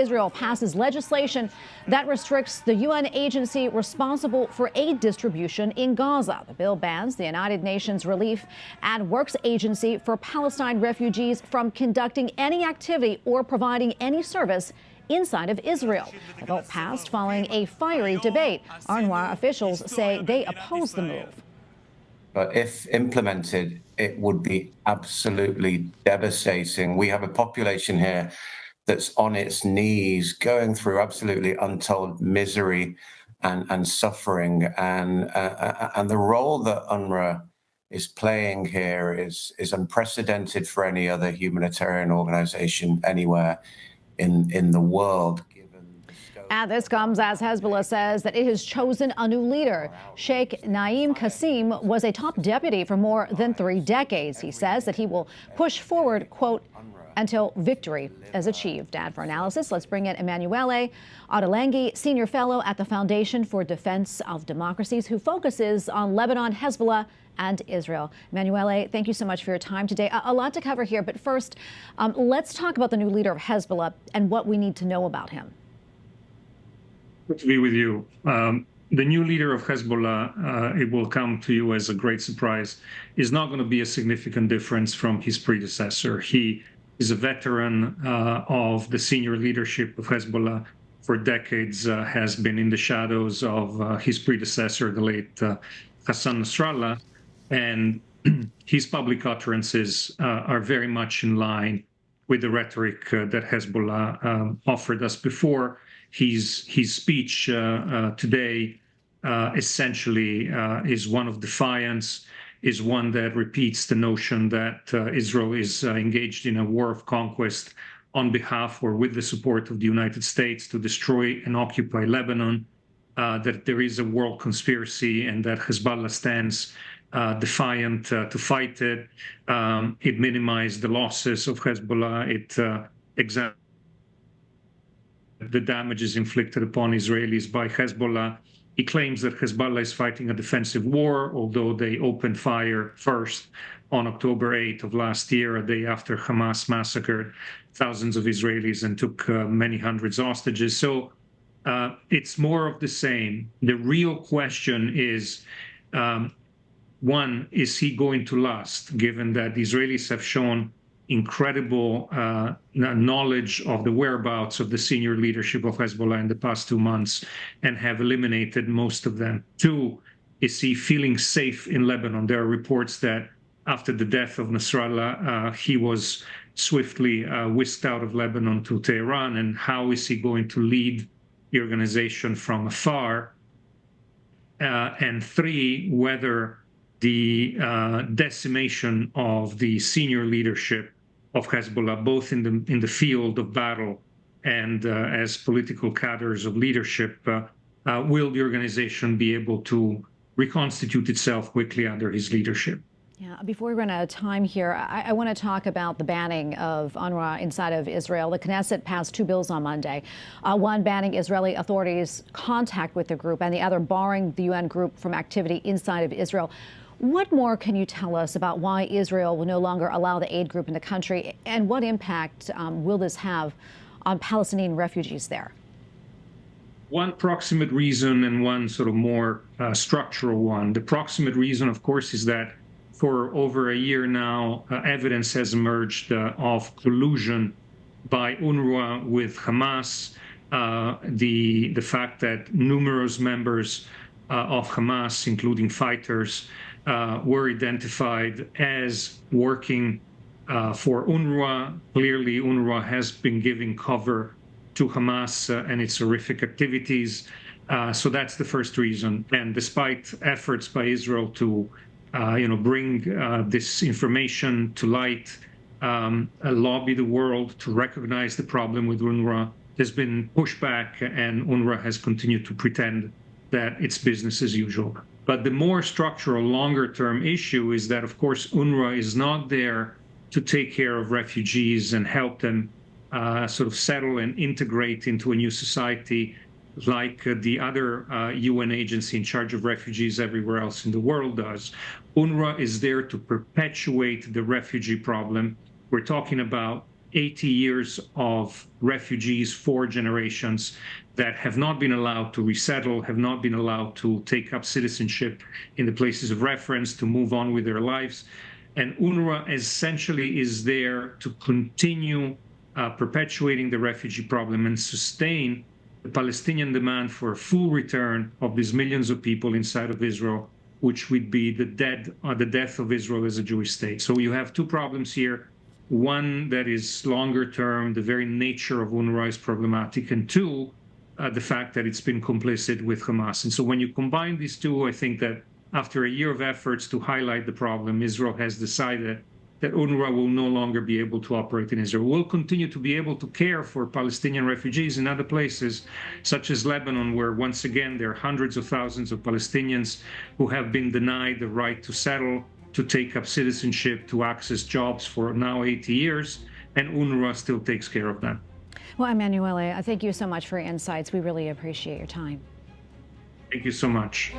Israel passes legislation that restricts the UN agency responsible for aid distribution in Gaza. The bill bans the United Nations Relief and Works Agency for Palestine refugees from conducting any activity or providing any service inside of Israel. The vote passed following a fiery debate. UNRWA officials say they oppose the move. But if implemented, it would be absolutely devastating. We have a population here that's on its knees, going through absolutely untold misery and suffering. And the role that UNRWA is playing here is unprecedented for any other humanitarian organization anywhere in the world. And this comes as Hezbollah says that it has chosen a new leader. Sheikh Naim Qassem was a top deputy for more than 3 decades. He says that he will push forward, quote, until victory is achieved. And for analysis, let's bring in Emanuele Ottolenghi, senior fellow at the Foundation for Defense of Democracies, who focuses on Lebanon, Hezbollah, and Israel. Emanuele, thank you so much for your time today. A lot to cover here, but first, let's talk about the new leader of Hezbollah and what we need to know about him. Good to be with you. The new leader of Hezbollah, it will come to you as a great surprise, is not going to be a significant difference from his predecessor. He is a veteran of the senior leadership of Hezbollah for decades, has been in the shadows of his predecessor, the late Hassan Nasrallah, and his public utterances are very much in line with the rhetoric that Hezbollah offered us before. His speech today essentially is one of defiance, is one that repeats the notion that Israel is engaged in a war of conquest on behalf or with the support of the United States to destroy and occupy Lebanon, that there is a world conspiracy and that Hezbollah stands defiant to fight it. It minimized the losses of Hezbollah. It examined the damages inflicted upon Israelis by Hezbollah. He claims that Hezbollah is fighting a defensive war, although they opened fire first on October 8th of last year, a day after Hamas massacred thousands of Israelis and took many hundreds hostages. So it's more of the same. The real question is, one, is he going to last, given that the Israelis have shown incredible knowledge of the whereabouts of the senior leadership of Hezbollah in the past 2 months and have eliminated most of them. Two, is he feeling safe in Lebanon? There are reports that after the death of Nasrallah, he was swiftly whisked out of Lebanon to Tehran. And how is he going to lead the organization from afar? And three, whether the decimation of the senior leadership of Hezbollah, both in the field of battle and as political cadres of leadership, will the organization be able to reconstitute itself quickly under his leadership? Yeah, before we run out of time here, I want to talk about the banning of UNRWA inside of Israel. The Knesset passed 2 bills on Monday, one banning Israeli authorities' contact with the group and the other barring the UN group from activity inside of Israel. What more can you tell us about why Israel will no longer allow the aid group in the country, and what impact will this have on Palestinian refugees there? One proximate reason and one sort of more structural one. The proximate reason, of course, is that for over a year now, evidence has emerged of collusion by UNRWA with Hamas. The fact that numerous members of Hamas, including fighters, were identified as working for UNRWA. Clearly, UNRWA has been giving cover to Hamas and its horrific activities. So that's the first reason. And despite efforts by Israel to bring this information to light, lobby the world to recognize the problem with UNRWA, there's been pushback, and UNRWA has continued to pretend that it's business as usual. But the more structural, longer-term issue is that, of course, UNRWA is not there to take care of refugees and help them sort of settle and integrate into a new society like the other UN agency in charge of refugees everywhere else in the world does. UNRWA is there to perpetuate the refugee problem. We're talking about 80 years of refugees, 4 generations that have not been allowed to resettle, have not been allowed to take up citizenship in the places of reference, to move on with their lives. And UNRWA essentially is there to continue perpetuating the refugee problem and sustain the Palestinian demand for a full return of these millions of people inside of Israel, which would be the death of Israel as a Jewish state. So you have 2 problems here. One that is longer term, the very nature of UNRWA is problematic, and 2, the fact that it's been complicit with Hamas. And so when you combine these 2, I think that after a year of efforts to highlight the problem, Israel has decided that UNRWA will no longer be able to operate in Israel. We'll continue to be able to care for Palestinian refugees in other places, such as Lebanon, where once again there are hundreds of thousands of Palestinians who have been denied the right to settle, to take up citizenship, to access jobs for now 80 years, and UNRWA still takes care of them. Well, Emanuele, thank you so much for your insights. We really appreciate your time. Thank you so much.